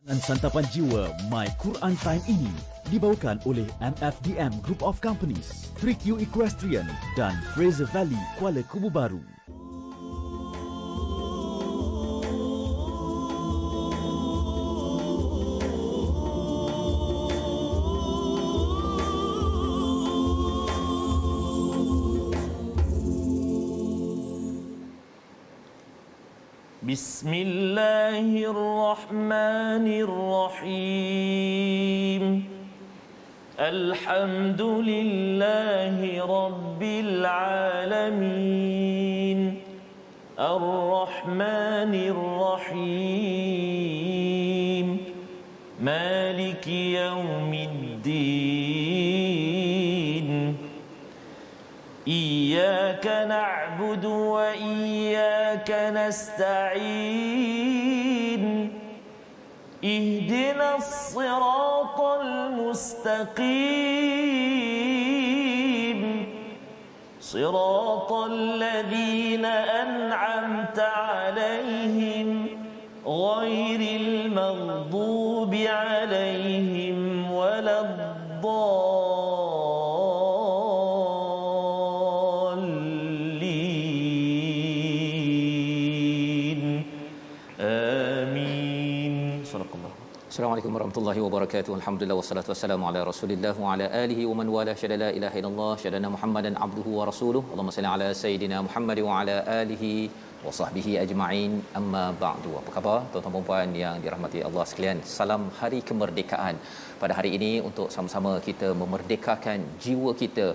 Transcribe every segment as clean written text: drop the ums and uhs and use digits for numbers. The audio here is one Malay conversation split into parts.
Dan santapan jiwa My Quran Time ini dibawakan oleh MFDM Group of Companies, 3Q Equestrian dan Fraser Valley Kuala Kubu Baru. Bismillahirrahmanirrahim. Alhamdulillahi Rabbil Alamin. Ar-Rahmanir Rahim. Maliki Yawmiddin. Iyyaka na'budu wa iyyaka nasta'in. Ihdinas siratal mustaqim. Siratal ladzina an'amta 'alaihim ghairil maghdubi 'alaihim waladdallin. Amin. Sadaqallah. Assalamualaikum warahmatullahi wabarakatuh. Alhamdulillah wassalatu wassalamu ala Rasulillah wa ala alihi wa man wala syada la ilaha illallah syadana Muhammadan abduhu wa rasuluh. Allahumma salli ala sayidina Muhammad wa ala alihi wa sahbihi ajma'in. Amma ba'du. Apa khabar tuan-tuan dan puan yang dirahmati Allah sekalian? Salam Hari Kemerdekaan. Pada hari ini untuk sama-sama kita memerdekakan jiwa kita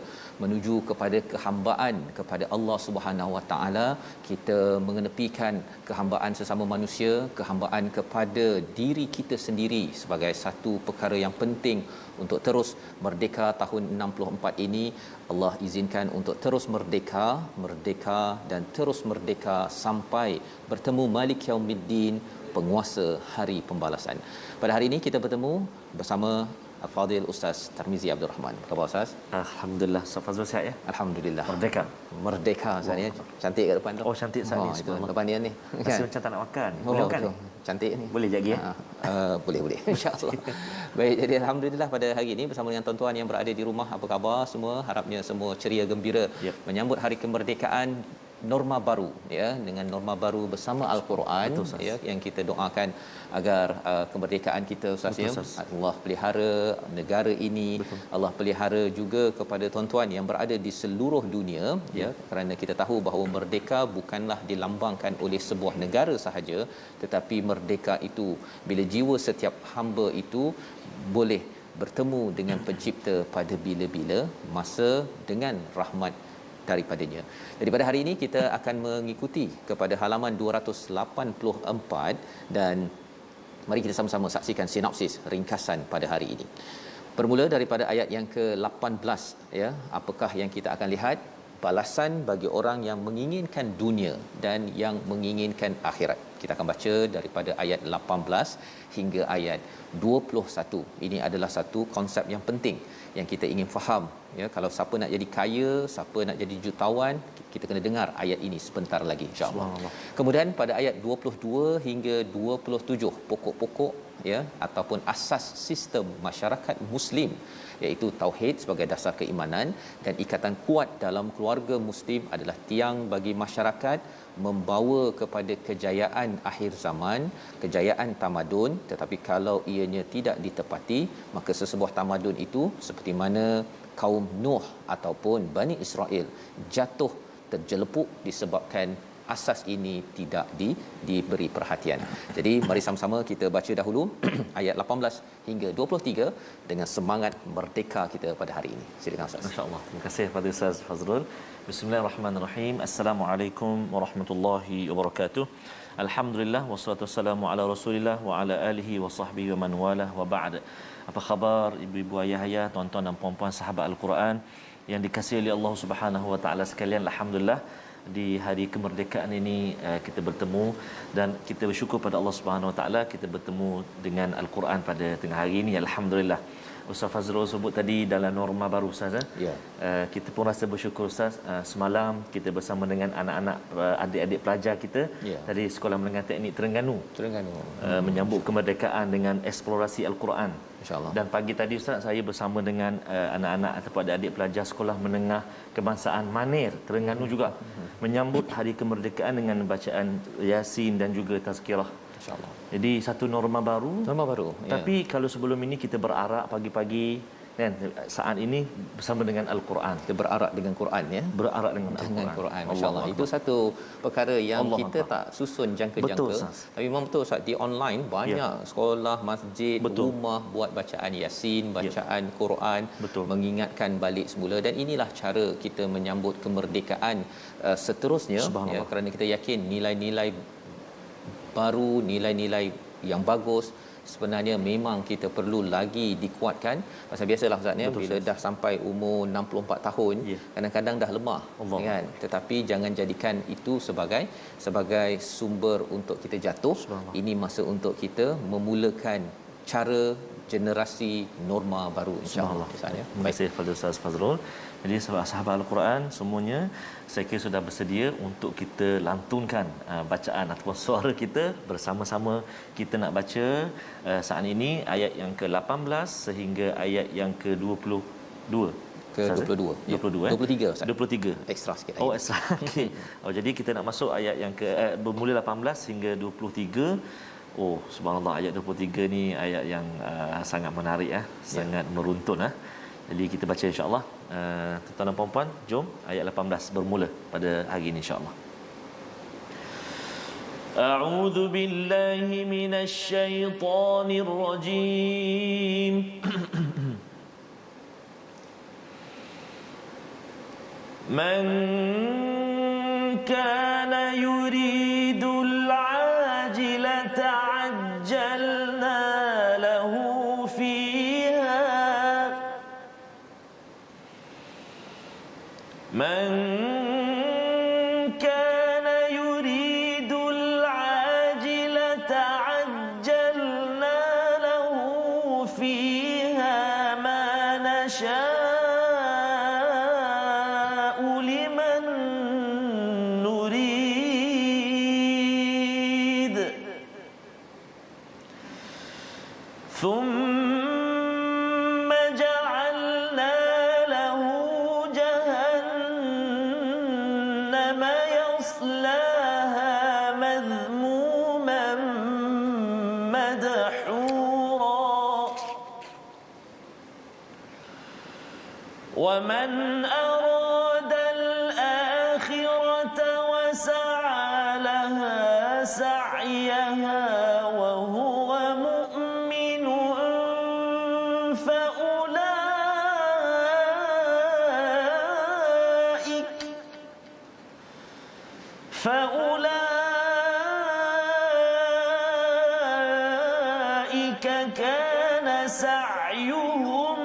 menuju kepada kehambaan kepada Allah Subhanahu Wa Taala. Kita mengenepikan kehambaan sesama manusia, kehambaan kepada diri kita sendiri sebagai satu perkara yang penting untuk terus merdeka. Tahun 64 ini Allah izinkan untuk terus merdeka dan terus merdeka sampai bertemu Malik Yaumiddin, penguasa hari pembalasan. Pada hari ini kita bertemu bersama Al-Fadhil Ustaz Tarmizi Abdul Rahman. Apa khabar Ustaz? Alhamdulillah. Ustaz Fazrul sihat ya? Alhamdulillah. Merdeka Ustaz ya. Cantik kat depan tu. Oh cantik Ustaz ni. Itu depan dia ni. Rasa macam tak nak makan. Boleh makan ni? Cantik ni. Boleh lagi ya? Boleh insya-Allah. Baik, jadi alhamdulillah pada hari ini bersama dengan tuan-tuan yang berada di rumah, apa khabar semua? Harapnya semua ceria gembira menyambut hari kemerdekaan, norma baru ya, dengan norma baru bersama Al-Quran. Betul, ya, yang kita doakan agar kemerdekaan kita Ustaz ya, Allah pelihara negara ini. Betul. Allah pelihara juga kepada tuan-tuan yang berada di seluruh dunia ya, kerana kita tahu bahawa merdeka bukanlah dilambangkan oleh sebuah negara sahaja, tetapi merdeka itu bila jiwa setiap hamba itu boleh bertemu dengan pencipta pada bila-bila masa dengan rahmat daripadanya. Jadi pada hari ini kita akan mengikuti kepada halaman 284 dan mari kita sama-sama saksikan sinopsis ringkasan pada hari ini. Bermula daripada ayat yang ke-18 ya, apakah yang kita akan lihat? Balasan bagi orang yang menginginkan dunia dan yang menginginkan akhirat. Kita akan baca daripada ayat 18 hingga ayat 21. Ini adalah satu konsep yang penting yang kita ingin faham ya. Kalau siapa nak jadi kaya, siapa nak jadi jutawan, kita kena dengar ayat ini sebentar lagi insya-Allah. Kemudian pada ayat 22 hingga 27 pokok-pokok ya ataupun asas sistem masyarakat muslim, iaitu tauhid sebagai dasar keimanan dan ikatan kuat dalam keluarga muslim adalah tiang bagi masyarakat membawa kepada kejayaan akhir zaman, kejayaan tamadun. Tetapi kalau ianya tidak ditepati, maka sesebuah tamadun itu seperti mana kaum Nuh ataupun Bani Israel jatuh terjelepuk disebabkan asas ini tidak diberi perhatian. Jadi mari sama-sama kita baca dahulu ayat 18 hingga 23 dengan semangat merdeka kita pada hari ini. Silakan Ustaz. Masya-Allah. Terima kasih kepada Ustaz Fazrul. Bismillahirrahmanirrahim. Assalamualaikum warahmatullahi wabarakatuh. Alhamdulillah wassalatu wassalamu ala Rasulillah wa ala alihi wa sahbihi wa man walah wa ba'd. Apa khabar ibu-ibu, ayah-ayah, tuan-tuan dan puan-puan sahabat Al-Quran yang dikasihi oleh Allah Subhanahu wa taala sekalian? Alhamdulillah di hari kemerdekaan ini kita bertemu dan kita bersyukur pada Allah Subhanahu Wa Taala kita bertemu dengan Al-Quran pada tengah hari ini, alhamdulillah. Ustaz Fazrul sebut tadi dalam norma baru Ustaz. Ya. Kita pun rasa bersyukur Ustaz. Semalam kita bersama dengan anak-anak adik-adik pelajar kita dari Sekolah Menengah Teknik Terengganu menyambut kemerdekaan dengan eksplorasi Al-Quran. Insya-Allah. Dan pagi tadi Ustaz saya bersama dengan anak-anak ataupun adik-adik pelajar Sekolah Menengah Kebangsaan Manir Terengganu juga menyambut hari kemerdekaan dengan bacaan Yasin dan juga tazkirah. Insya-Allah. Jadi satu norma baru. Norma baru. Tapi kalau sebelum ini kita berarak pagi-pagi kan, saat ini bersama dengan Al-Quran. Kita berarak dengan Quran ya. Berarak dengan Al-Quran. Quran. Masya-Allah. Itu satu perkara yang Allah kita Allah. tak susun jangka-jangka. Betul, Ustaz. Tapi memang betul Ustaz, di online banyak sekolah, masjid, Betul. rumah buat bacaan Yasin, bacaan Quran, Betul. mengingatkan balik semula, dan inilah cara kita menyambut kemerdekaan seterusnya ya, kerana kita yakin nilai-nilai baru, nilai-nilai yang bagus sebenarnya memang kita perlu lagi dikuatkan. Pasal biasalah Ustaz ya, bila dah sampai umur 64 tahun kadang-kadang dah lemah kan, tetapi jangan jadikan itu sebagai sumber untuk kita jatuh. Ini masa untuk kita memulakan cara generasi norma baru, insya-Allah. Terima kasih kepada Ustaz Fazrul. Jadi sahabat Al-Quran semuanya, saya kira sudah bersedia untuk kita lantunkan bacaan ataupun suara kita bersama-sama. Kita nak baca saat ini ayat yang ke-18 sehingga ayat yang ke-22. Ke-22. 22 23 Ustaz. 23. Ekstra sikit. Oh, ekstra. Okey. Oh, jadi kita nak masuk ayat yang bermula 18 hingga 23. Oh, subhanallah, ayat 23 ni ayat yang sangat menarik sangat meruntun Jadi kita baca insya-Allah. Tuan-tuan dan puan-puan, jom ayat 18 bermula pada hari ini insya-Allah. A'udzu billahi minasy syaithanir rajim. Man kana yuridul ajilata ajjalna lahu fiha من كان يريد العاجلة عجلنا له فيها ما نشاء لمن نريد ثم جعلنا له جهنم يصلاها مذموما مدحورا ومن أراد الآخرة وسعى لها سعيها وهو مؤمن فأولئك كان سعيهم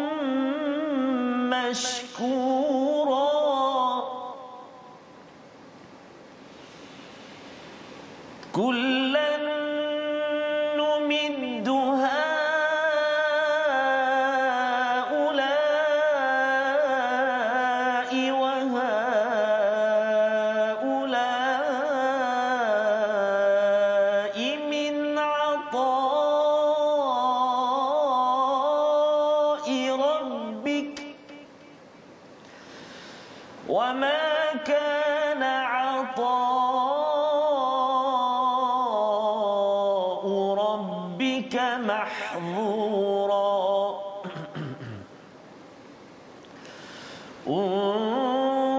مشكورا كلا نمد هؤلاء وهؤلاء من عطاء ربك وما كان عطاء ربك محظورا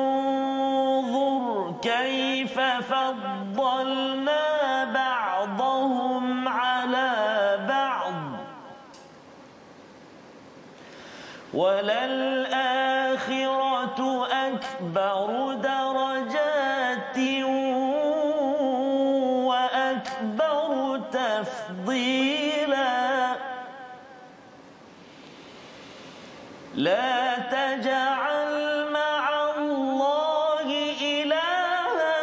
انظر كيف فضلنا بعضهم على بعض وللآخرة أكبر درجات وأكبر تفضيلا لا تجعل مع الله إلها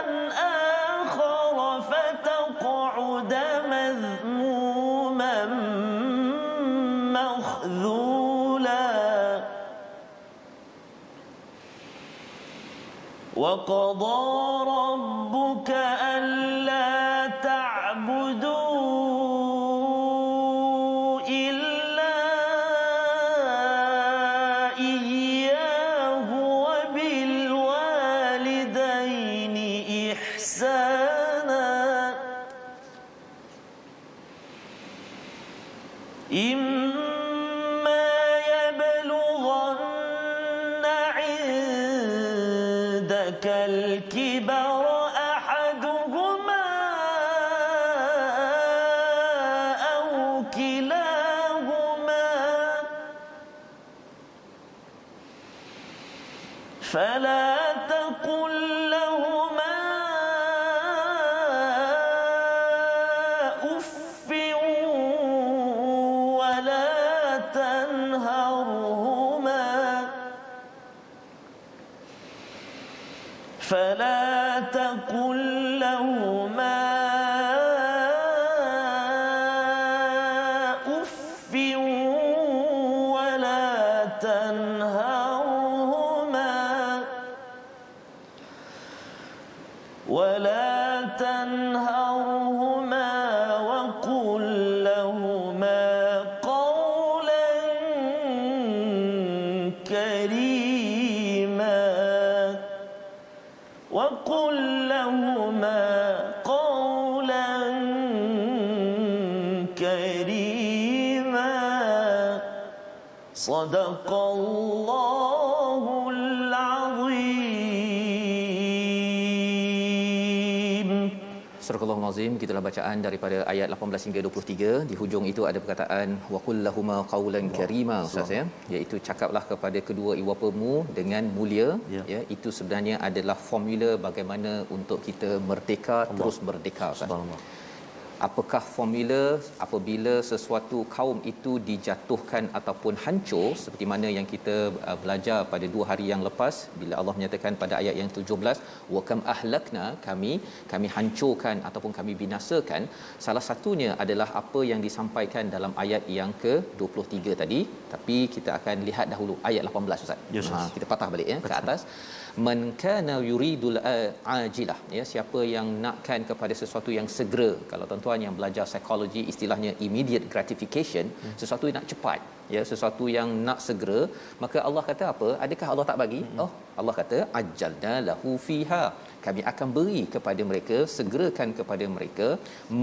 وقضى ربك ألا تعبدوا إلا إياه وبالوالدين إحسانا إما يبلغن عندك الكبر أحدهما أو كلاهما فلا تقل لهما أف ولا تنهرهما فلا تقل لهما أف ولا تنهرهما وقل لهما قولا كريما وقل لهما قولا كريما صدق الله العظيم. Surah Al-Azim, gitulah bacaan daripada ayat 18 hingga 23. Di hujung itu ada perkataan waqul lahuma qaulan karima, ustaz ya, iaitu cakaplah kepada kedua ibu bapamu dengan mulia. Ya, itu sebenarnya adalah formula bagaimana untuk kita merdeka, terus merdeka, ustaz. Apakah formula apabila sesuatu kaum itu dijatuhkan ataupun hancur, seperti mana yang kita belajar pada 2 hari yang lepas bila Allah menyatakan pada ayat yang 17 wa kam ahlakna, kami hancurkan ataupun kami binasakan. Salah satunya adalah apa yang disampaikan dalam ayat yang ke-23 tadi, tapi kita akan lihat dahulu ayat 18, ustaz. Kita patah balik ya ke atas. Man kana yuridul ajilah, ya, siapa yang nakkan kepada sesuatu yang segera. Kalau tuan-tuan yang belajar psikologi, istilahnya immediate gratification, sesuatu yang nak cepat, ya, sesuatu yang nak segera, maka Allah kata apa? Adakah Allah tak bagi? Oh, Allah kata ajalna lahu fiha, kami akan beri kepada mereka, segerakan kepada mereka,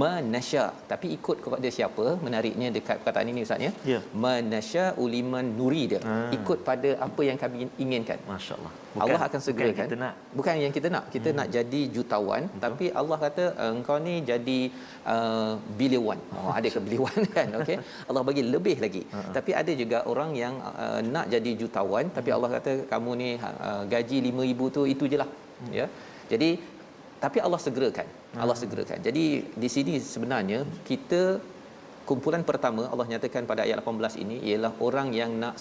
manasya. Tapi ikut kepada siapa? Menariknya dekat perkataan ini, ustaz ya. Manasya uliman nurid, ikut pada apa yang kami inginkan. Masya-Allah. Allah akan segerakan. Bukan yang kita nak. Kita nak jadi jutawan. Betul. Tapi Allah kata engkau ni jadi bilion. Ada ke bilion kan? Okey. Allah bagi lebih lagi. Tapi ada juga orang yang nak jadi jutawan, tapi Allah kata kamu ni gaji 5,000 tu itu jelah. Ya. Jadi tapi Allah segerakan. Allah segerakan. Jadi di sini sebenarnya kita, kumpulan pertama Allah nyatakan pada ayat 18 ini ialah orang yang nak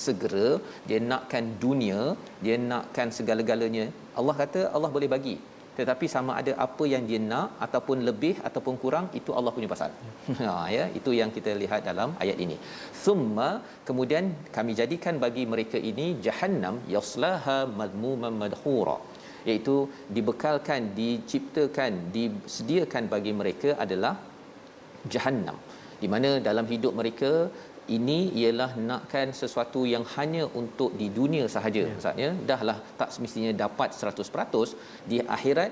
segera, dia nakkan dunia, dia nakkan segala-galanya. Allah kata Allah boleh bagi, tetapi sama ada apa yang dia nak ataupun lebih ataupun kurang, itu Allah punya pasal. Ya, itu yang kita lihat dalam ayat ini. Summa, kemudian kami jadikan bagi mereka ini jahannam yaslaha madmuman madhura, iaitu dibekalkan, diciptakan, disediakan bagi mereka adalah jahannam, di mana dalam hidup mereka ini ialah nakkan sesuatu yang hanya untuk di dunia sahaja, maksudnya dahlah tak semestinya dapat 100%. Di akhirat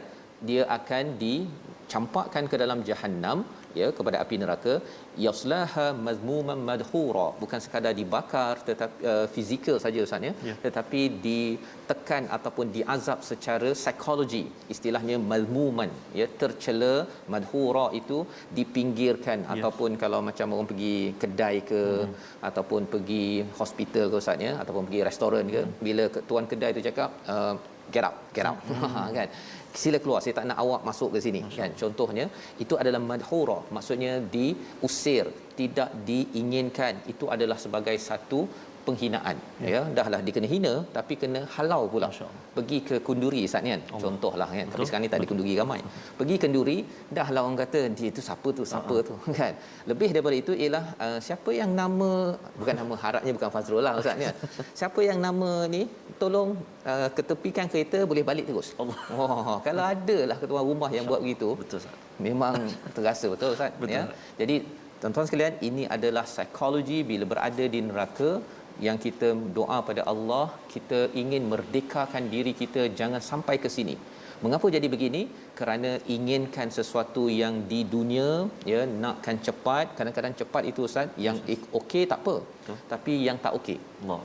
dia akan dicampakkan ke dalam jahannam, ya, kepada api neraka. Yaslaha mazmuman madhura, bukan sekadar dibakar tetapi fizikal saja, ustaz ya, tetapi ditekan ataupun diazab secara psikologi, istilahnya mazmuman, ya, tercela. Madhura itu dipinggirkan, ataupun kalau macam orang pergi kedai ke ataupun pergi hospital ke, ustaz ya, ataupun pergi restoran ke, bila tuan kedai tu cakap get out kan, sila keluar, saya tak nak awak masuk ke sini kan, contohnya, itu adalah madhura, maksudnya diusir, tidak diinginkan. Itu adalah sebagai satu penghinaan, ya dahlah dia kena hina tapi kena halau pula. Pergi ke Kunduri Ustaz kan, contohlah kan. Tapi sekarang ni tak ada Kunduri ramai. Pergi Kunduri, dahlah orang kata dia tu siapa tu kan. Lebih daripada itu ialah siapa yang nama, bukan nama, harapnya bukan Fazrul lah Ustaz kan. Siapa yang nama ni tolong ketepikan kereta boleh balik terus. Oh, kalau ada lah ketua rumah yang buat begitu, Betul Ustaz. memang terasa betul Ustaz. Betul. Ya. Jadi tuan-tuan sekalian, ini adalah psikologi bila berada di neraka yang kita doa pada Allah, kita ingin merdekakan diri kita jangan sampai ke sini. Mengapa jadi begini? Kerana inginkan sesuatu yang di dunia, ya, nakkan cepat. Kadang-kadang cepat itu Ustaz, yang okey tak apa, tapi yang tak okey. Allah.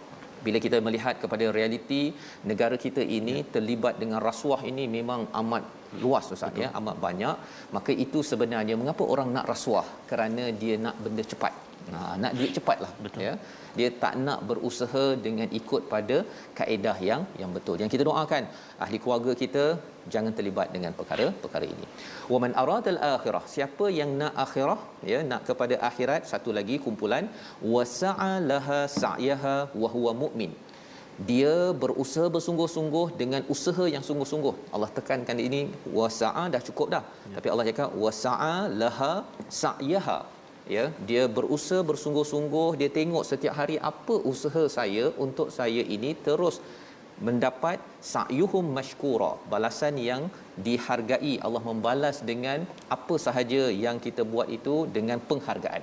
Bila kita melihat kepada realiti negara kita ini terlibat dengan rasuah ini memang amat luas Ustaz, ya, amat banyak. Maka itu sebenarnya mengapa orang nak rasuah? Kerana dia nak benda cepat. Nak duit cepatlah, ya. Dia tak nak berusaha dengan ikut pada kaedah yang betul. Yang kita doakan ahli keluarga kita jangan terlibat dengan perkara-perkara ini. Wa man aradal akhirah, siapa yang nak akhirah, ya, nak kepada akhirat, satu lagi kumpulan wasa'a laha sa'yaha wa huwa mu'min. Dia berusaha bersungguh-sungguh dengan usaha yang sungguh-sungguh. Allah tekankan ini, wasa'a dah cukup dah. Tapi Allah cakap wasa'a laha sa'yaha. Ya, dia berusaha bersungguh-sungguh, dia tengok setiap hari apa usaha saya untuk saya ini terus mendapat sa'yuhum mashkura, balasan yang dihargai. Allah membalas dengan apa sahaja yang kita buat itu dengan penghargaan.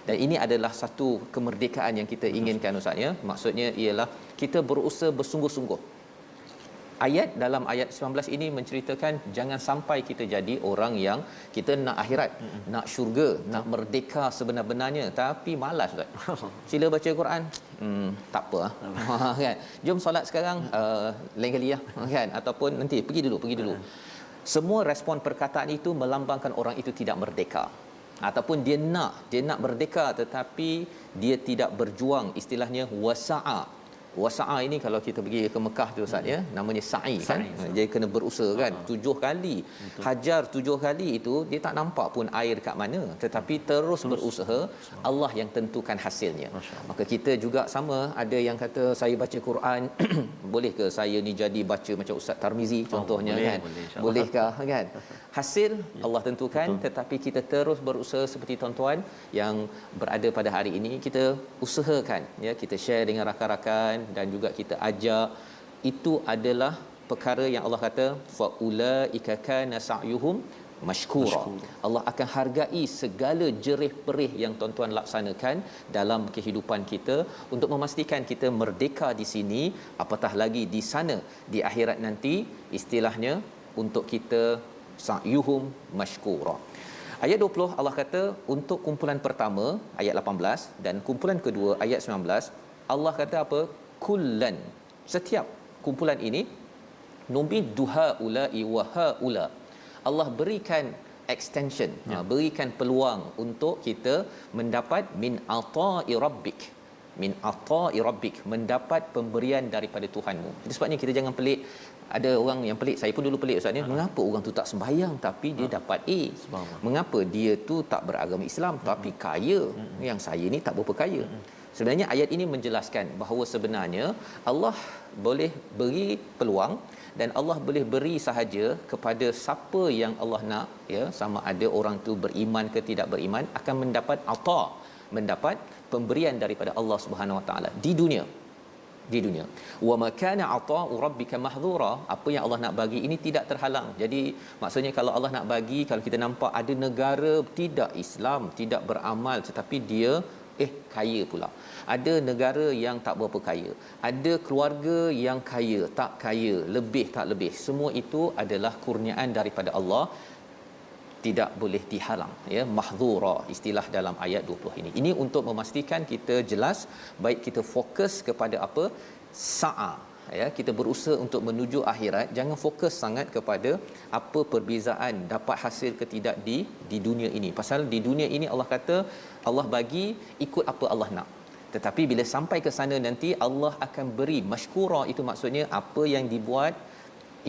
Dan ini adalah satu kemerdekaan yang kita inginkan Ustaz, ya. Maksudnya ialah kita berusaha bersungguh-sungguh. Ayat dalam ayat 19 ini menceritakan jangan sampai kita jadi orang yang kita nak akhirat, nak syurga, nak merdeka sebenar-benarnya tapi malas Ustaz. Sila baca Quran, tak apa kan. Jom solat sekarang, lain kali ya kan, ataupun nanti pergi dulu. Semua respon perkataan itu melambangkan orang itu tidak merdeka. Ataupun dia nak merdeka tetapi dia tidak berjuang, istilahnya wasa'a. Wasa'a ini kalau kita pergi ke Mekah tu Ustaz, ya, namanya sa'i kan. Dia kena berusaha kan, 7 kali. Betul. Hajar 7 kali itu dia tak nampak pun air kat mana, tetapi terus berusaha. Allah yang tentukan hasilnya. Maka kita juga sama, ada yang kata saya baca Quran boleh ke saya ni jadi baca macam Ustaz Tarmizi contohnya, kan. Bolehkah kan? Hasil Allah tentukan, tetapi kita terus berusaha seperti tuan-tuan yang berada pada hari ini. Kita usahakan, ya, kita share dengan rakan-rakan dan juga kita ajak. Itu adalah perkara yang Allah kata faulaika kana sa'yuhum mashkura. Allah akan hargai segala jerih perih yang tuan-tuan laksanakan dalam kehidupan kita untuk memastikan kita merdeka di sini, apatah lagi di sana di akhirat nanti, istilahnya untuk kita sa'yuhum mashkura. Ayat 20 Allah kata untuk kumpulan pertama ayat 18 dan kumpulan kedua ayat 19, Allah kata apa? Kullan, setiap kumpulan ini numiddu haula'i wa haula. Allah berikan extension, berikan peluang untuk kita mendapat min ata'i rabbik, mendapat pemberian daripada Tuhanmu. Jadi sebabnya kita jangan pelik. Ada orang yang pelik, saya pun dulu pelik Ustaz ni, mengapa orang tu tak sembahyang tapi dia dapat A? Mengapa dia tu tak beragama Islam tapi kaya, yang saya ni tak berapa kaya? Sebenarnya ayat ini menjelaskan bahawa sebenarnya Allah boleh beri peluang dan Allah boleh beri sahaja kepada siapa yang Allah nak, ya, sama ada orang tu beriman ke tidak beriman akan mendapat ata, mendapat pemberian daripada Allah Subhanahu Wa Taala di dunia. Wa ma kana ata'u rabbika mahdzura, apa yang Allah nak bagi ini tidak terhalang. Jadi maksudnya kalau Allah nak bagi, kalau kita nampak ada negara tidak Islam, tidak beramal tetapi dia kaya pula. Ada negara yang tak berapa kaya. Ada keluarga yang kaya, tak kaya, lebih tak lebih. Semua itu adalah kurniaan daripada Allah, tidak boleh dihalang, ya. Mahdzura istilah dalam ayat 20 ini. Ini untuk memastikan kita jelas, baik kita fokus kepada apa? Sa'a, ya, kita berusaha untuk menuju akhirat, jangan fokus sangat kepada apa perbezaan dapat hasil ke tidak di dunia ini. Pasal di dunia ini Allah kata Allah bagi ikut apa Allah nak. Tetapi bila sampai ke sana nanti Allah akan beri mashkura, itu maksudnya apa yang dibuat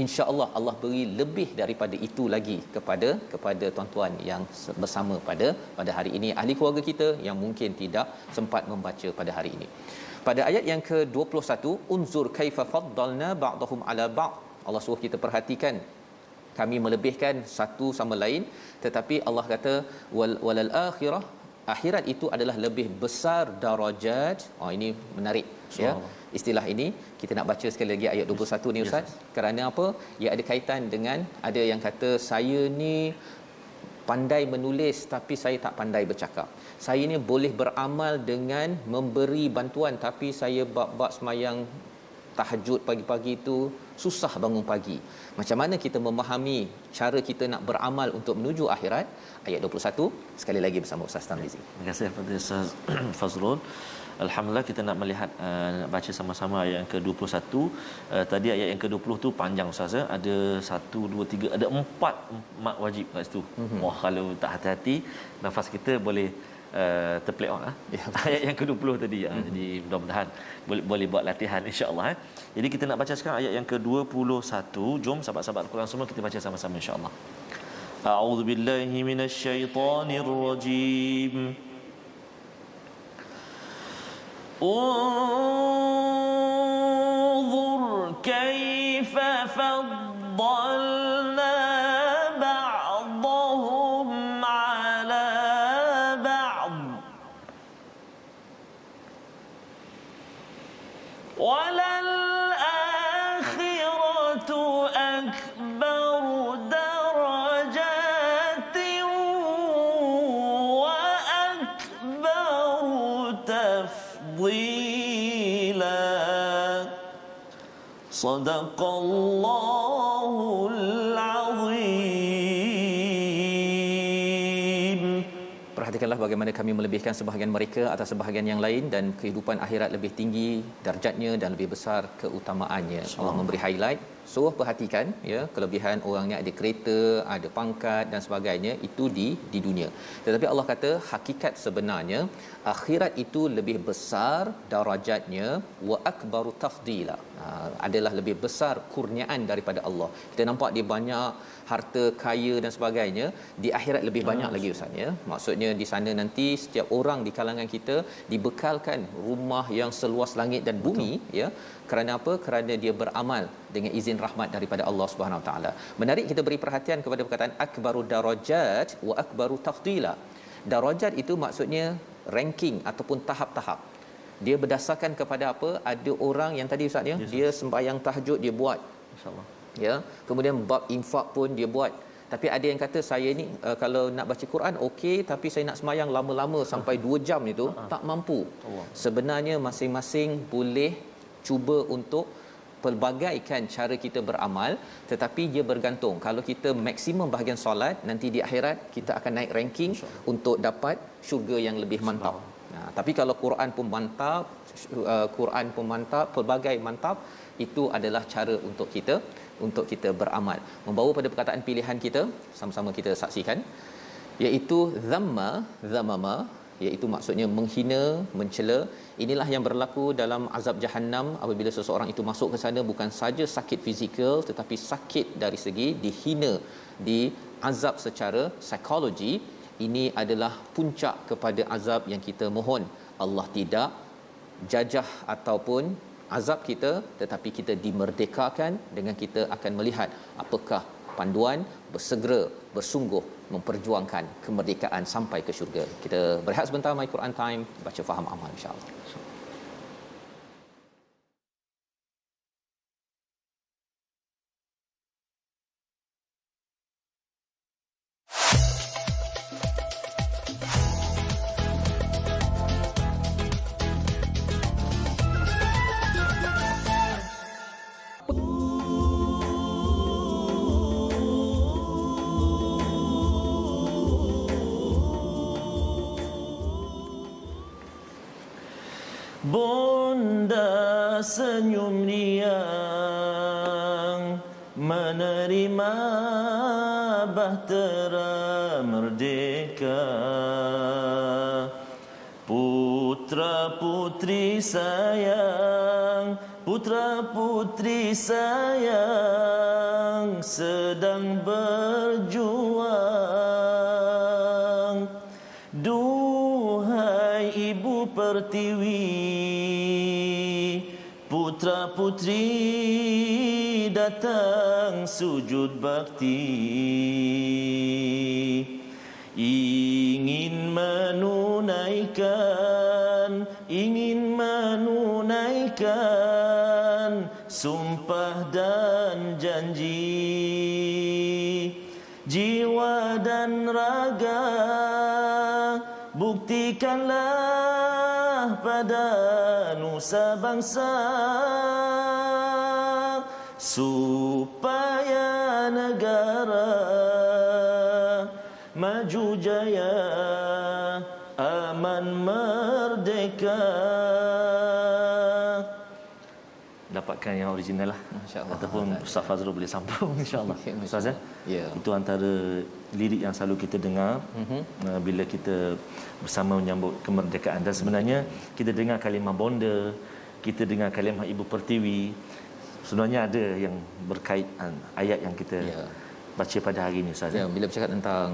insya-Allah Allah beri lebih daripada itu lagi kepada tuan-tuan yang bersama pada hari ini, ahli keluarga kita yang mungkin tidak sempat membaca pada hari ini. Pada ayat yang ke-21, unzur kaifa faddalna ba'dahum ala ba'd. Allah suruh kita perhatikan kami melebihkan satu sama lain, tetapi Allah kata walal akhirah, akhirat itu adalah lebih besar darajat. Ini menarik ya. Istilah ini kita nak baca sekali lagi ayat 21 ni Ustaz. Kerana apa? Ia ada kaitan dengan ada yang kata saya ni pandai menulis tapi saya tak pandai bercakap. Saya ni boleh beramal dengan memberi bantuan tapi saya bab semayang tahajud pagi-pagi itu susah bangun pagi. Macam mana kita memahami cara kita nak beramal untuk menuju akhirat? Ayat 21 sekali lagi bersama Ustaz Tarmizi. Terima kasih kepada Ustaz Fazrul. Alhamdulillah kita nak melihat nak baca sama-sama ayat yang ke-21. Tadi ayat yang ke-20 tu panjang Ustaz ya. Ada 1 2 3 ada 4 mat wajib kat situ. Wah, kalau tak hati-hati nafas kita boleh terplay on ya. Ayat yang ke-20 tadi jadi mudah-mudahan boleh buat latihan insya-Allah Jadi kita nak baca sekarang ayat yang ke-21. Jom sahabat-sahabat Al-Quran semua kita baca sama-sama insya-Allah. A'udzubillahi minasyaitonirrajim. انظر كيف فضلنا بعضهم على بعض وللآخرة أكبر درجات وأكبر تفضيلا صدق الله العظيم. Perhatikanlah bagaimana kami melebihkan sebahagian mereka atas sebahagian yang lain dan kehidupan akhirat lebih tinggi darjatnya dan lebih besar keutamaannya. Allah memberi highlight. Suruh perhatikan ya, kelebihan orangnya ada kereta, ada pangkat dan sebagainya itu di dunia. Tetapi Allah kata hakikat sebenarnya akhirat itu lebih besar darajatnya wa akbaru tafdila. Adalah lebih besar kurniaan daripada Allah. Kita nampak dia banyak harta kaya dan sebagainya, di akhirat lebih banyak lagi Ustaz ya. Maksudnya di sana nanti setiap orang di kalangan kita dibekalkan rumah yang seluas langit dan bumi ya. Kerana apa? Kerana dia beramal dengan izin rahmat daripada Allah Subhanahu Wa Taala. Menarik kita beri perhatian kepada perkataan akbaru darajat wa akbaru tafdila. Darajat itu maksudnya ranking ataupun tahap-tahap. Dia berdasarkan kepada apa? Ada orang yang tadi Ustaz ya, dia sembahyang tahajud dia buat, insya-Allah. Ya, kemudian bab infak pun dia buat. Tapi ada yang kata saya ni kalau nak baca Quran okey, tapi saya nak sembahyang lama-lama sampai 2 jam itu tak mampu. Sebenarnya masing-masing boleh cuba untuk pelbagaikan cara kita beramal, tetapi dia bergantung. Kalau kita maksimum bahagian solat, nanti di akhirat kita akan naik ranking untuk dapat syurga yang lebih mantap. Tapi kalau Quran pun mantap, pelbagai mantap, itu adalah cara untuk kita beramal. Membawa pada perkataan pilihan kita, sama-sama kita saksikan, iaitu zamama, iaitu maksudnya menghina, mencela. Inilah yang berlaku dalam azab Jahannam apabila seseorang itu masuk ke sana, bukan saja sakit fizikal tetapi sakit dari segi dihina, diazab secara psikologi. Ini adalah puncak kepada azab yang kita mohon Allah tidak jajah ataupun azab kita, tetapi kita dimerdekakan dengan kita akan melihat apakah panduan bersegera bersungguh memperjuangkan kemerdekaan sampai ke syurga. Kita berehat sebentar, My Quran Time, baca faham amal insya-Allah. Bunda senyum riang menerima bahtera merdeka. Putra putri sayang putra-putri sayang sedang berjuang. Duhai ibu pertiwi, putra-putri datang sujud bakti, ingin menunaikan sumpah dan janji. Jiwa dan raga buktikanlah pada nusa bangsa, supaya negara maju jaya, aman merdeka. Dapatkan yang original lah, insya-Allah, ataupun Ustaz Fazrul boleh sambung insya-Allah. Ustaz ya. Itu antara lirik yang selalu kita dengar bila kita bersama menyambut kemerdekaan. Dan sebenarnya kita dengar kalimah bonda, kita dengar kalimah ibu pertiwi, sebenarnya ada yang berkaitan ayat yang kita baca pada hari ini, Ustaz. Ya, bila bercakap tentang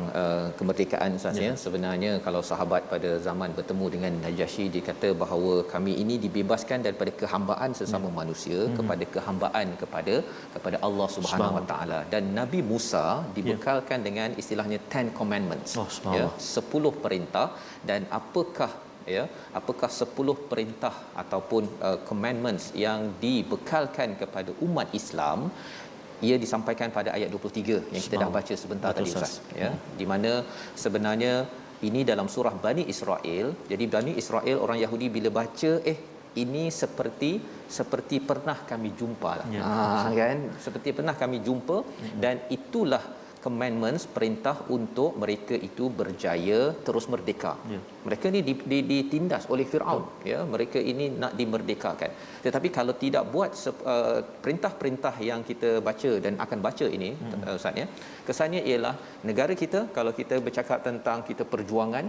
kemerdekaan, Ustaz, ya, sebenarnya kalau sahabat pada zaman bertemu dengan Najasyi, dia kata bahawa kami ini dibebaskan daripada kehambaan sesama manusia kepada kehambaan kepada Allah Subhanahu Wa Taala. Dan Nabi Musa dibekalkan dengan istilahnya 10 commandments, 10 perintah. Dan apakah 10 perintah ataupun commandments yang dibekalkan kepada umat Islam? Ia disampaikan pada ayat 23 yang kita dah baca sebentar tadi, Ustaz, ya, di mana sebenarnya ini dalam surah Bani Israel. Jadi Bani Israel, orang Yahudi, bila baca ini seperti pernah kami jumpa lah. Kan, seperti pernah kami jumpa. Dan itulah commandments, perintah untuk mereka itu berjaya terus merdeka. Mereka ni ditindas oleh Firaun, ya, mereka ini nak dimerdekakan. Tetapi kalau tidak buat perintah-perintah yang kita baca dan akan baca ini, Ustaz, ya, kesannya ialah negara kita, kalau kita bercakap tentang kita perjuangan,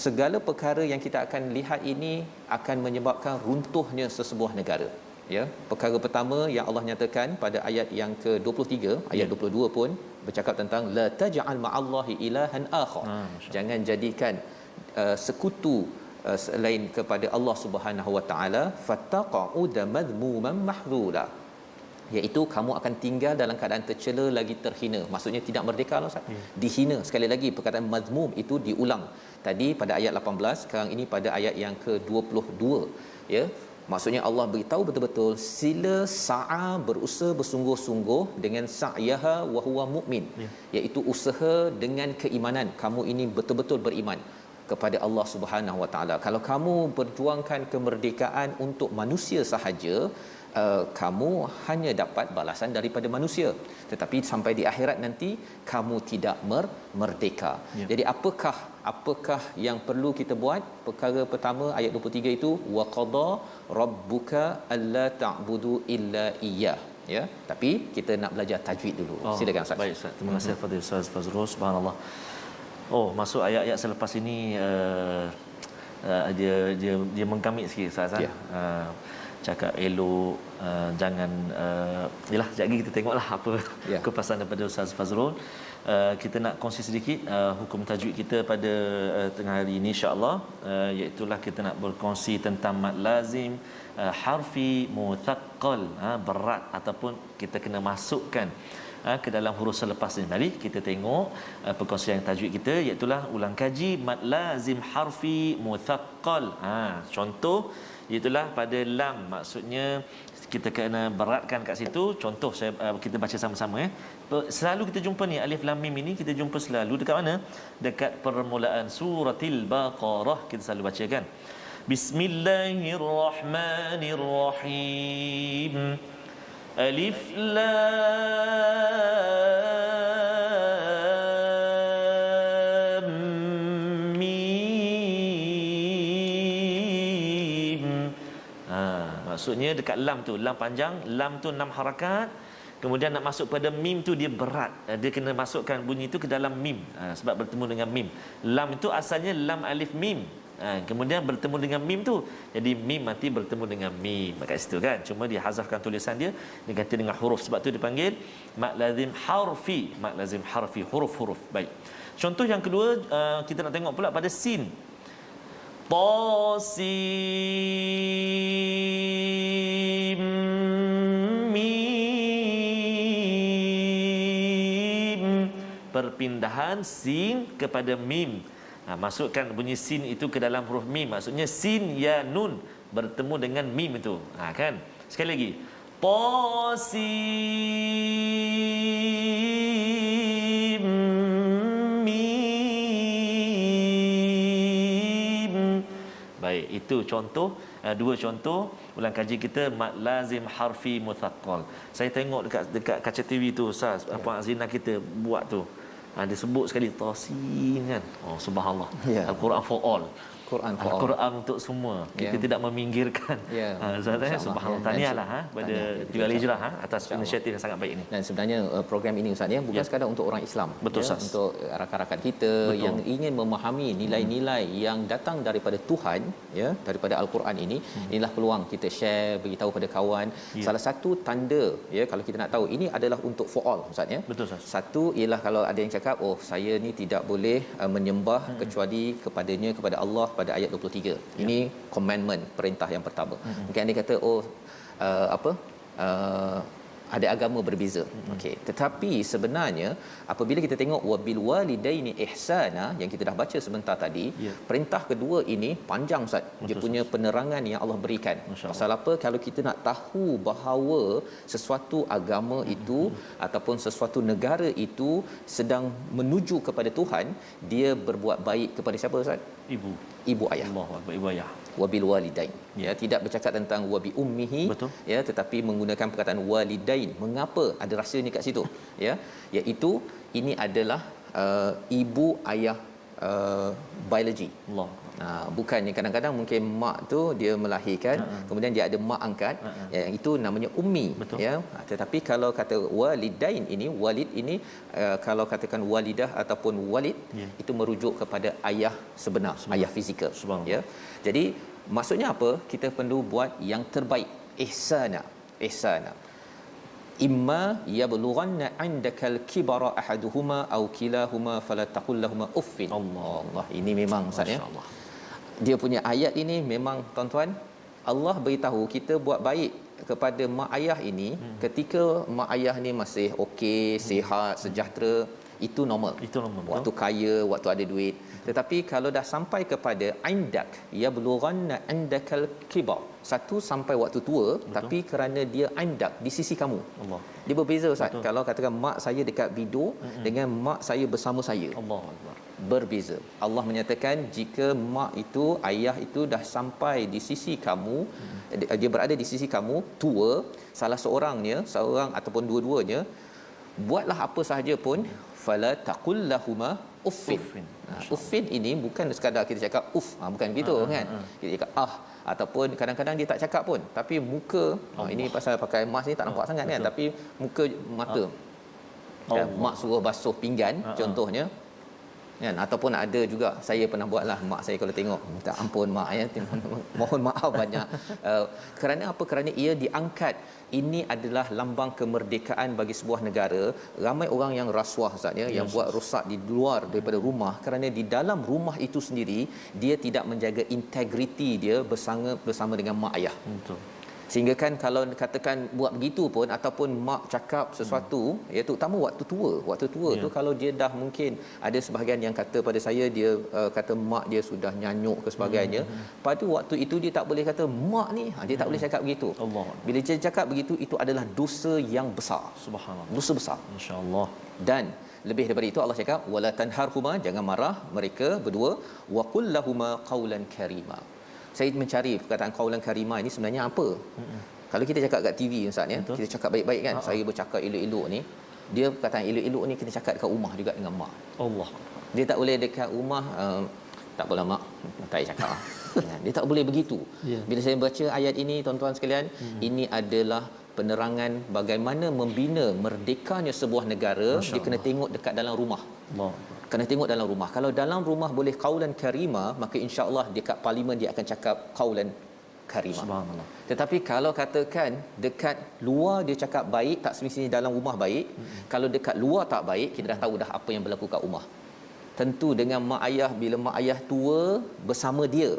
segala perkara yang kita akan lihat ini akan menyebabkan runtuhnya sesebuah negara. Ya, perkara pertama yang Allah nyatakan pada ayat yang ke-23, ayat 22 pun bercakap tentang la taj'al ma'allahi ilahan akhar. Jangan jadikan sekutu selain kepada Allah Subhanahu Wa Taala, fattaqa'ud madhmuman mahdhula, iaitu kamu akan tinggal dalam keadaan tercela lagi terhina. Maksudnya tidak merdeka lah, Ustaz. Dihina. Sekali lagi perkataan mazmum itu diulang. Tadi pada ayat 18, sekarang ini pada ayat yang ke-22, ya. Maksudnya Allah beritahu betul-betul sila sa'a, berusaha bersungguh-sungguh dengan sa'yaha wa huwa mu'min, iaitu usaha dengan keimanan. Kamu ini betul-betul beriman kepada Allah Subhanahu Wa Taala. Kalau kamu berjuangkan kemerdekaan untuk manusia sahaja, kamu hanya dapat balasan daripada manusia, tetapi sampai di akhirat nanti kamu tidak merdeka. Jadi apakah yang perlu kita buat? Perkara pertama ayat 23 itu, wa qada rabbuka alla ta'budu illa iyyah, ya. Tapi kita nak belajar tajwid dulu. Silakan, Ustaz. Baik, Ustaz. Terima kasih kepada Ustaz Fazrul. Subhanallah. Masuk ayat-ayat selepas ini dia menggamit sikit, Ustaz. Cakap elok, jangan yalah, sekejap lagi kita tengoklah apa kupasan daripada Ustaz Fazrul. Kita nak kongsi sedikit hukum tajwid kita pada tengah hari ini, insya-Allah, iaitu kita nak berkongsi tentang mad lazim harfi muthaqqal, berat, ataupun kita kena masukkan ke dalam huruf selepas ni. Mari kita tengok perkongsian tajwid kita, iaitu ulang kaji mad lazim harfi muthaqqal. Contoh itulah pada lam, maksudnya kita kena beratkan kat situ. Contoh kita baca sama-sama, selalu kita jumpa ni alif lam mim ini kita jumpa selalu dekat mana? Dekat permulaan suratil Baqarah kita selalu baca, kan? Bismillahirrahmanirrahim. Alif lam mim. Maksudnya dekat lam tu, lam panjang, lam tu 6 harakat. Kemudian nak masuk pada mim tu dia berat. Dia kena masukkan bunyi tu ke dalam mim, sebab bertemu dengan mim. Lam itu asalnya lam alif mim. Kemudian bertemu dengan mim tu, jadi mim mati bertemu dengan mim kat situ kan. Cuma dia hazafkan tulisan dia, diganti dengan huruf, sebab tu dipanggil mad lazim harfi. Mad lazim harfi, huruf-huruf. Baik, contoh yang kedua, kita nak tengok pula pada sin. Tasim mim, perpindahan sin kepada mim. Masukkan bunyi sin itu ke dalam huruf mim, maksudnya sin ya nun bertemu dengan mim itu. Kan? Sekali lagi. Tasim mim. Baik, itu contoh, dua contoh ulang kaji kita mad lazim harfi muthaqqal. Saya tengok dekat kaca TV tu Ustaz, Puan Azina kita buat tu. Dia sebut sekali tasin kan. Oh subhanallah. Al-Quran for all. Al-Quran untuk semua. Kita tidak meminggirkan. Ustaz, subhanallah. Tahniahlah pada TV Al-Hijrah atas inisiatif yang sangat baik ini. Dan sebenarnya program ini Ustaz bukan sekadar untuk orang Islam. Betul, untuk rakan-rakan kita yang ingin memahami nilai-nilai yang datang daripada Tuhan, daripada Al-Quran ini. Inilah peluang kita share, beritahu pada kawan. Salah satu tanda kalau kita nak tahu ini adalah untuk for all Ustaz Betul Ustaz. Satu ialah kalau ada yang cakap saya ni tidak boleh menyembah kecuali kepadanya, kepada Allah, pada ayat 23. Ini commandment, perintah yang pertama. Mungkin dia kata ada agama berbeza. Okey, tetapi sebenarnya apabila kita tengok wabil walidaini ihsana yang kita dah baca sebentar tadi, perintah kedua ini panjang Ustaz. Dia punya penerangan yang Allah berikan. Pasal apa? Kalau kita nak tahu bahawa sesuatu agama itu ataupun sesuatu negara itu sedang menuju kepada Tuhan, dia berbuat baik kepada siapa Ustaz? Ibu ayah. Allahu akbar, ibu ayah. Wabil walidain, tidak bercakap tentang wabi ummihi, tetapi menggunakan perkataan walidain. Mengapa ada rahsianya kat situ? Iaitu ini adalah ibu ayah biologi. Allah. Bukannya kadang-kadang mungkin mak tu dia melahirkan, kemudian dia ada mak angkat, itu namanya ummi. Tetapi kalau kata walidain ini, walid ini, kalau katakan walidah ataupun walid, itu merujuk kepada ayah sebenar, ayah fizikal. Jadi maksudnya apa? Kita perlu buat yang terbaik. Ihsana imma yablughanna 'indakal kibara ahaduhuma aw kilahuma fala taqul lahumu uffin. Allah, ini memang Ustaz dia punya ayat ini memang tuan-tuan, Allah beritahu kita buat baik kepada mak ayah ini ketika mak ayah ni masih okey, sihat, sejahtera, itu normal. Waktu kaya, waktu ada duit. Tetapi kalau dah sampai kepada indak yablughanna 'indakal kibar, satu sampai waktu tua, tapi kerana dia indak di sisi kamu. Allah. Dia berbeza Ustaz. Kalau katakan mak saya dekat bido dengan mak saya bersama saya. Allah Akbar. Berbeza. Allah menyatakan jika mak itu, ayah itu dah sampai di sisi kamu, dia berada di sisi kamu, tua, salah seorang ataupun dua-duanya, buatlah apa sahaja pun, fala taqul lahuma uffin. Uffin ini bukan sekadar kita cakap bukan begitu kan. Kita cakap ataupun kadang-kadang dia tak cakap pun, tapi muka ini pasal pakai mask ni tak nampak sangat kan, tapi muka mata mak suruh basuh pinggan contohnya kan. Ataupun ada juga, saya pernah buatlah, mak saya kalau tengok, minta ampun mak mohon maaf banyak. Kerana apa? Kerana ia diangkat, ini adalah lambang kemerdekaan bagi sebuah negara. Ramai orang yang rasuah Ustaz yang buat rosak di luar daripada rumah, kerana di dalam rumah itu sendiri dia tidak menjaga integriti dia bersama dengan mak ayah. Betul. Sehingga kan kalau katakan buat begitu pun, ataupun mak cakap sesuatu, iaitu utama waktu tua tu, kalau dia dah mungkin ada sebahagian yang kata pada saya, dia kata mak dia sudah nyanyuk ke sebagainya, pada waktu itu dia tak boleh kata mak ni, dia tak boleh cakap begitu. Allah. Bila dia cakap begitu, itu adalah dosa yang besar. Subhanallah. Dosa besar. Insya-Allah. Dan lebih daripada itu Allah cakap wala tanharhuma, jangan marah mereka berdua, wa qul lahumā qawlan karīmā. Saya mencari perkataan qaulan karima ini sebenarnya apa. Kalau kita cakap kat TV Ustaz kita cakap baik-baik kan, saya bercakap elok-elok ni, dia perkataan elok-elok ni kena cakap dekat rumah juga dengan mak. Allah. Dia tak boleh dekat rumah tak apalah mak, tak payah cakap dia tak boleh begitu. Bila saya baca ayat ini tuan-tuan sekalian, ini adalah penerangan bagaimana membina merdekanya sebuah negara. Dia kena tengok dekat dalam rumah. Allah. Kena tengok dalam rumah. Kalau dalam rumah boleh qaulan karima, maka insya-Allah dekat parlimen dia akan cakap qaulan karima. Subhanallah. Tetapi kalau katakan dekat luar dia cakap baik, tak semestinya dalam rumah baik. Kalau dekat luar tak baik, kita dah tahu dah apa yang berlaku kat rumah. Tentu dengan mak ayah, bila mak ayah tua bersama dia,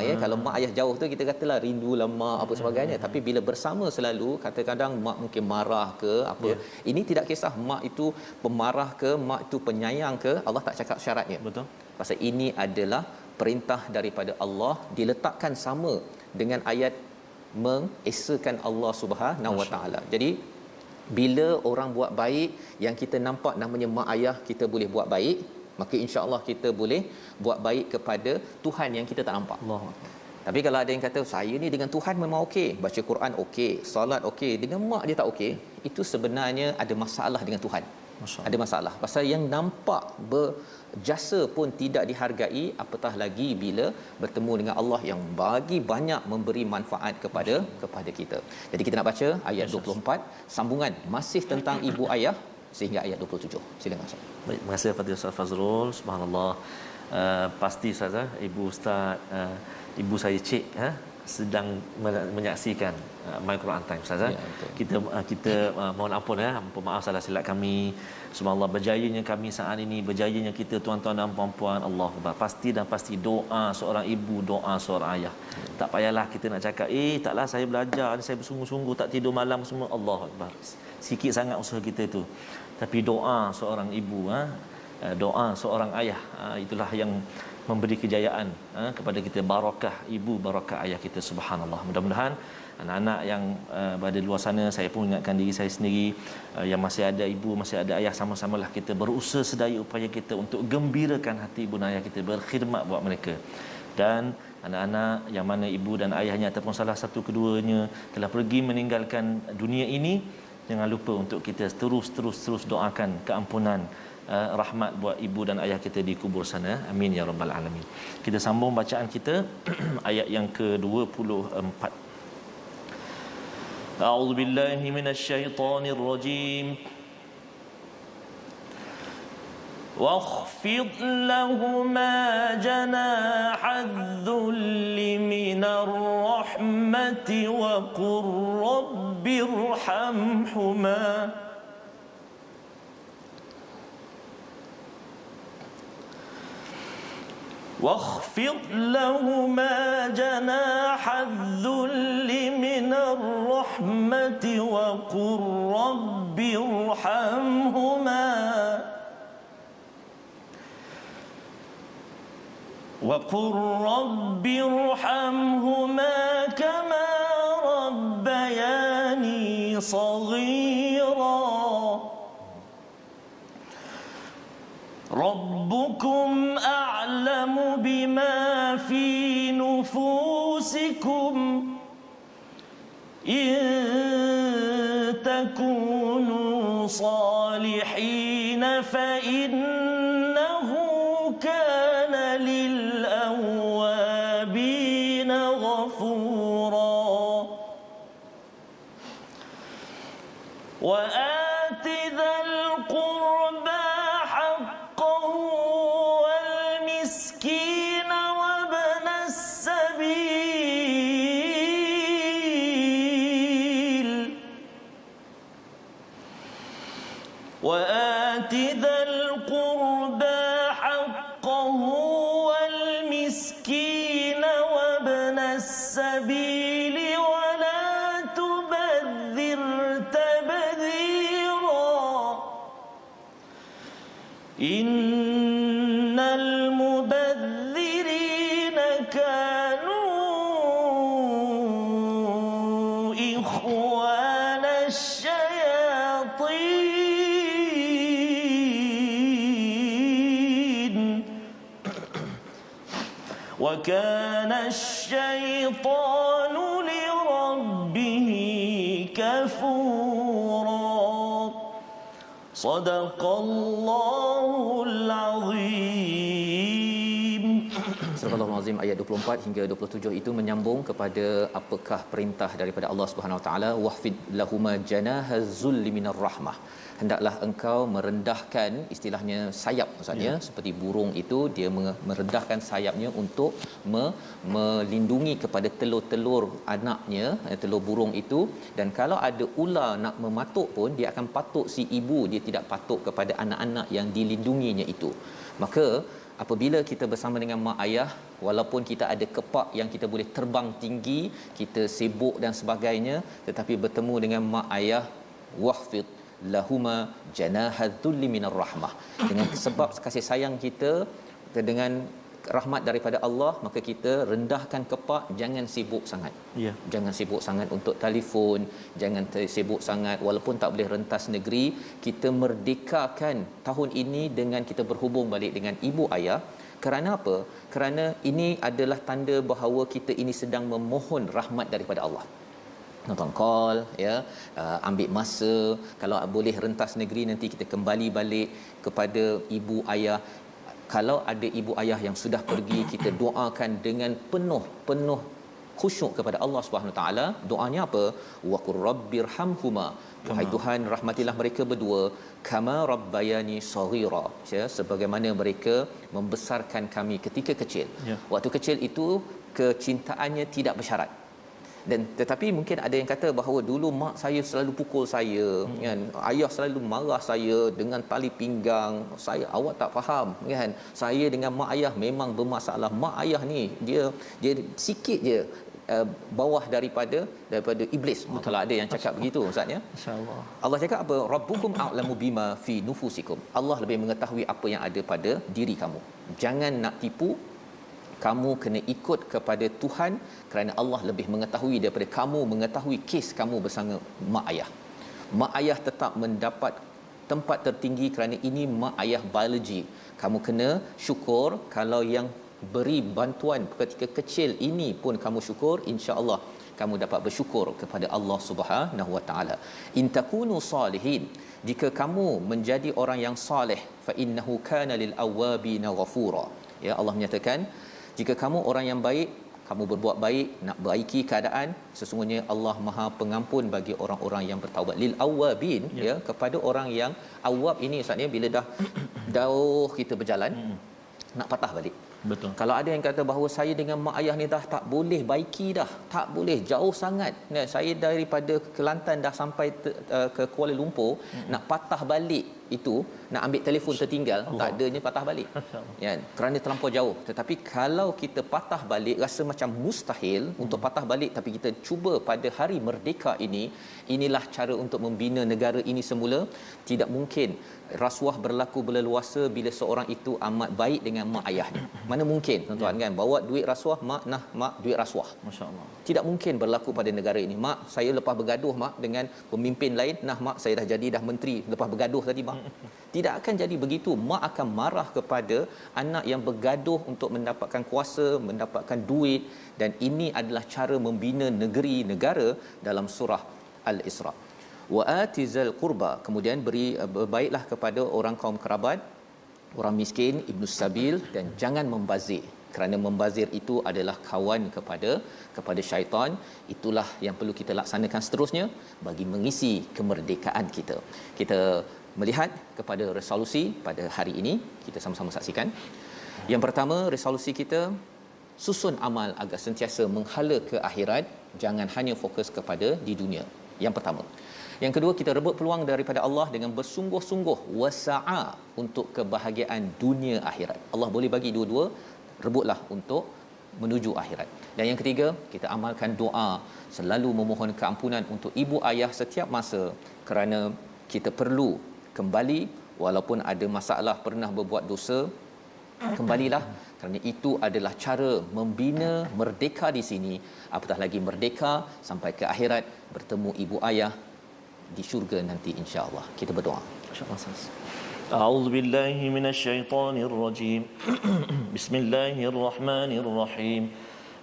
ya, kalau mak ayah jauh tu kita katalah rindulah mak apa sebagainya, tapi bila bersama selalu, kadang-kadang mak mungkin marah ke apa, ini tidak kisah mak itu pemarah ke, mak itu penyayang ke, Allah tak cakap syaratnya. Betul. Pasal ini adalah perintah daripada Allah, diletakkan sama dengan ayat mengesakan Allah Subhanahu Wa Taala. Jadi bila orang buat baik yang kita nampak namanya mak ayah, kita boleh buat baik, maka insya-Allah kita boleh buat baik kepada Tuhan yang kita tak nampak. Allah. Tapi kalau ada yang kata saya ni dengan Tuhan memang okey, baca Quran okey, solat okey, dengan mak dia tak okey, itu sebenarnya ada masalah dengan Tuhan. Ada masalah. Pasal yang nampak berjasa pun tidak dihargai, apatah lagi bila bertemu dengan Allah yang bagi banyak memberi manfaat kepada kita. Jadi kita nak baca ayat 24, sambungan masih tentang ibu ayah sehingga ayat 27. Silakan Ustaz. Baik, terima kasih kepada Ustaz Fazrul. Subhanallah. Pasti Ustaz, ibu Ustaz, ibu saya Cik sedang menyaksikan My Quran Time Ustaz. Ya, kita mohon ampun maaf salah silap kami. Subhanallah, berjayanya kami saat ini, berjayanya kita tuan-tuan dan puan-puan, Allah pasti dan pasti doa seorang ibu, doa seorang ayah. Tak payahlah kita nak cakap taklah saya belajar, saya bersungguh-sungguh tak tidur malam semua. Allah Akbar. Sikit sangat usaha kita itu. Tapi doa seorang ibu, doa seorang ayah, itulah yang memberi kejayaan kepada kita, barakah ibu, barakah ayah kita. Subhanallah. Mudah-mudahan anak-anak yang berada di luar sana, saya pun ingatkan diri saya sendiri, yang masih ada ibu, masih ada ayah, sama-samalah kita berusaha sedaya upaya kita untuk gembirakan hati ibu dan ayah kita, berkhidmat buat mereka. Dan anak-anak yang mana ibu dan ayahnya ataupun salah satu keduanya telah pergi meninggalkan dunia ini, jangan lupa untuk kita terus doakan keampunan, rahmat buat ibu dan ayah kita di kubur sana. Amin ya rabbal alamin. Kita sambung bacaan kita ayat yang ke-24. A'udzu billahi minasyaitonir rajim. واخفض لهما جناح الذل من الرحمة وقل رب ارحمهما واخفض لهما جناح الذل من الرحمة وقل رب ارحمهما وقل رب ارحمهما كما ربياني صغيرا ربكم أعلم بما في نفوسكم إن تكونوا صالحين فإنه كان للأوابين غفورا وآت ذا القربى حقه والمسكين وابن السبيل وآت ذا القربى حقه والمسكين وابن السبيل ولا تبذر تبذيرا إن المبذرين كانوا إخوان الشياطين وكان الشيطان لربه كفورا صدق الله العظيم. Surah Azim ayat 24 hingga 27 itu menyambung kepada apakah perintah daripada Allah Subhanahu Wa Taala, wahfid lahuma janahaz zulli minar rahmah. Hendaklah engkau merendahkan, istilahnya sayap maksudnya, seperti burung itu dia merendahkan sayapnya untuk melindungi kepada telur-telur anaknya, telur burung itu. Dan kalau ada ular nak mematuk pun dia akan patuk si ibu, dia tidak patuk kepada anak-anak yang dilindunginya itu. Maka apabila kita bersama dengan mak ayah, walaupun kita ada kepak yang kita boleh terbang tinggi, kita sibuk dan sebagainya, tetapi bertemu dengan mak ayah, wahfid lahuma janahadzulli minar rahmah, dengan sebab kasih sayang kita dengan rahmat daripada Allah, maka kita rendahkan kepak, jangan sibuk sangat. Jangan sibuk sangat untuk telefon, jangan sibuk sangat walaupun tak boleh rentas negeri. Kita merdekakan tahun ini dengan kita berhubung balik dengan ibu ayah. Kerana apa? Kerana ini adalah tanda bahawa kita ini sedang memohon rahmat daripada Allah. Nonton call, ambil masa, kalau boleh rentas negeri nanti kita kembali balik kepada ibu ayah. Kalau ada ibu ayah yang sudah pergi, kita doakan dengan penuh khusyuk kepada Allah Subhanahu Wa Taala. Doanya apa? Wa qur rabbirhamhuma, wahai Tuhan rahmatilah mereka berdua, kama rabbayani saghira, sebagaimana mereka membesarkan kami ketika kecil. Waktu kecil itu kecintaannya tidak bersyarat. Dan tetapi mungkin ada yang kata bahawa dulu mak saya selalu pukul saya, kan, ayah selalu marah saya dengan tali pinggang. Awak tak faham, kan, saya dengan mak ayah memang bermasalah. Mak ayah ni dia sikit je bawah daripada iblis. Kalau ada yang cakap begitu ustaz ya, insyaallah. Allah cakap apa? Rabbukum a'lamu bima fi nufusikum, Allah lebih mengetahui apa yang ada pada diri kamu. Jangan nak tipu, kamu kena ikut kepada Tuhan, kerana Allah lebih mengetahui daripada kamu mengetahui kes kamu bersama mak ayah. Mak ayah tetap mendapat tempat tertinggi kerana ini mak ayah biologi. Kamu kena syukur. Kalau yang beri bantuan ketika kecil ini pun kamu syukur, insya-Allah kamu dapat bersyukur kepada Allah Subhanahu Wa Taala. In takunu salihin, jika kamu menjadi orang yang soleh, fa innahu kana lil awabina ghafura. Ya, Allah menyatakan jika kamu orang yang baik, kamu berbuat baik, nak baiki keadaan, sesungguhnya Allah Maha Pengampun bagi orang-orang yang bertaubat. Lil awabin, kepada orang yang awab ini maksudnya bila dah jauh kita berjalan, nak patah balik. Betul. Kalau ada yang kata bahawa saya dengan mak ayah ni dah tak boleh baiki dah, tak boleh, jauh sangat. Saya daripada Kelantan dah sampai ke Kuala Lumpur, nak patah balik itu, nak ambil telefon tertinggal, tak adanya patah balik. Ya, kerana terlampau jauh. Tetapi kalau kita patah balik rasa macam mustahil untuk patah balik, tapi kita cuba pada hari merdeka ini, inilah cara untuk membina negara ini semula. Tidak mungkin rasuah berlaku berleluasa bila seorang itu amat baik dengan mak ayahnya. Mana mungkin tuan-tuan, kan, bawa duit rasuah, mak duit rasuah. Masya-Allah. Tidak mungkin berlaku pada negara ini. Mak, saya lepas bergaduh mak dengan pemimpin lain, mak saya dah menteri lepas bergaduh tadi mak. Tidak akan jadi begitu. Mak akan marah kepada anak yang bergaduh untuk mendapatkan kuasa, mendapatkan duit, dan ini adalah cara membina negara dalam surah Al-Isra. Wa atizal qurba, kemudian berbaiklah kepada orang kaum kerabat, orang miskin, ibnu sabil, dan jangan membazir, kerana membazir itu adalah kawan kepada syaitan. Itulah yang perlu kita laksanakan seterusnya bagi mengisi kemerdekaan kita. Kita melihat kepada resolusi pada hari ini, kita sama-sama saksikan. Yang pertama, resolusi kita susun amal agar sentiasa menghala ke akhirat, jangan hanya fokus kepada di dunia. Yang pertama. Yang kedua, kita rebut peluang daripada Allah dengan bersungguh-sungguh wasa'a untuk kebahagiaan dunia akhirat. Allah boleh bagi dua-dua, rebutlah untuk menuju akhirat. Dan yang ketiga, kita amalkan doa, selalu memohon keampunan untuk ibu ayah setiap masa, kerana kita perlu kembali walaupun ada masalah, pernah berbuat dosa, kembalilah, kerana itu adalah cara membina merdeka di sini. Apatah lagi merdeka sampai ke akhirat, bertemu ibu ayah di syurga nanti, insya-Allah. Kita berdoa. Insya-Allah. A'udzu billahi minasyaitonir rajim. Bismillahirrahmanirrahim.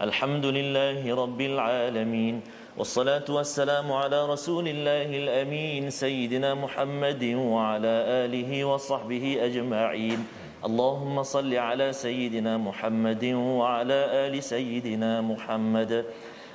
Alhamdulillahi rabbil alamin. Wassalatu wassalamu ala rasulillahil amin sayyidina Muhammadin wa ala alihi wa sahbihi ajma'in. اللهم صل على سيدنا محمد وعلى آل سيدنا محمد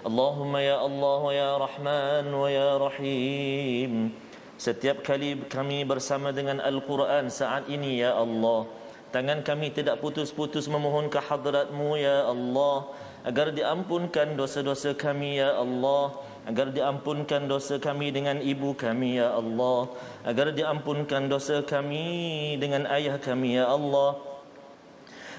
اللهم ya Allah ya Rahman wa ya Rahim. Setiap kali kami bersama dengan Al-Quran saat ini ya Allah, tangan kami tidak putus-putus memohon ke hadrat-Mu ya Allah, agar diampunkan dosa-dosa kami ya Allah, agar diampunkan dosa kami dengan ibu kami ya Allah, agar diampunkan dosa kami dengan ayah kami ya Allah,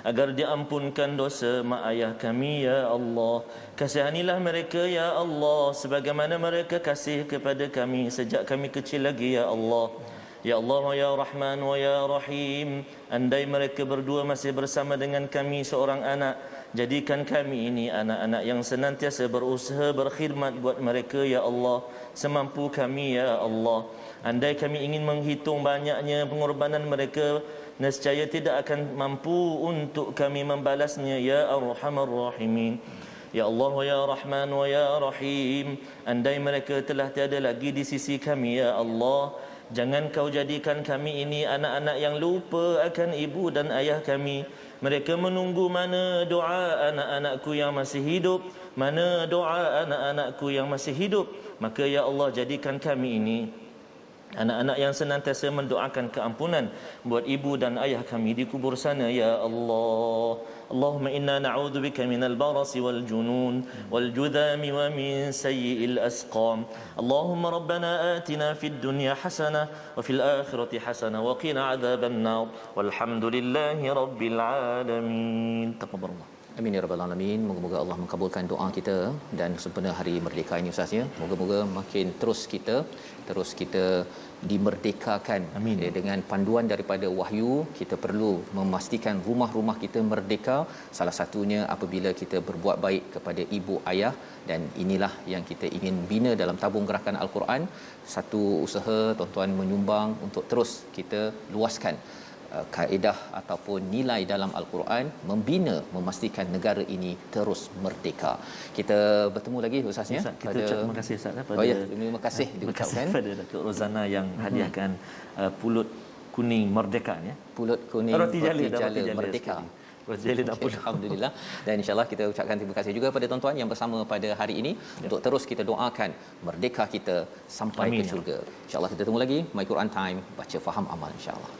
agar diampunkan dosa mak ayah kami ya Allah. Kasihanilah mereka ya Allah sebagaimana mereka kasih kepada kami sejak kami kecil lagi ya Allah. Ya Allah ya Rahman wa ya Rahim, andai mereka berdua masih bersama dengan kami seorang anak, jadikan kami ini anak-anak yang senantiasa berusaha berkhidmat buat mereka ya Allah, semampu kami ya Allah. Andai kami ingin menghitung banyaknya pengorbanan mereka, nescaya tidak akan mampu untuk kami membalasnya ya Arhamar Rahimin. Ya Allah ya Rahman wa ya Rahim, andai mereka telah tiada lagi di sisi kami ya Allah, jangan kau jadikan kami ini anak-anak yang lupa akan ibu dan ayah kami. Mereka menunggu mana doa anak-anakku yang masih hidup, mana doa anak-anakku yang masih hidup. Maka ya Allah, jadikan kami ini anak-anak yang senantiasa mendoakan keampunan buat ibu dan ayah kami di kubur sana ya Allah. Allahumma inna na'udzubika minal barasi wal junun wal judhami wa min sayyi'il asqam. Allahumma rabbana atina fid dunya hasanah wa fil akhirati hasanah wa qina adzaban nar. Walhamdulillahi rabbil alamin. Taqabbalallah. Amin ya rabbal alamin. Moga-moga Allah mengabulkan doa kita dan sempena hari merdeka ini Ustaz ya. Moga-moga makin terus kita dimerdekakan. Amin. Dengan panduan daripada wahyu, kita perlu memastikan rumah-rumah kita merdeka. Salah satunya apabila kita berbuat baik kepada ibu ayah, dan inilah yang kita ingin bina dalam tabung gerakan Al-Quran. Satu usaha tuan-tuan menyumbang untuk terus kita luaskan kaedah ataupun nilai dalam Al-Quran, membina, memastikan negara ini terus merdeka. Kita bertemu lagi Ustaz ya. Kita ucap terima kasih Ustaz pada terima kasih diucapkan kepada Datuk Rozana yang hadiahkan pulut kuning merdeka ya. Pulut kuning roti jala merdeka. Roti jala dan pulut. Alhamdulillah. Dan insya-Allah kita ucapkan terima kasih juga pada tuan-tuan yang bersama pada hari ini untuk terus kita doakan merdeka kita sampai ke syurga. Insya-Allah kita bertemu lagi My Quran Time, baca faham amal insya-Allah.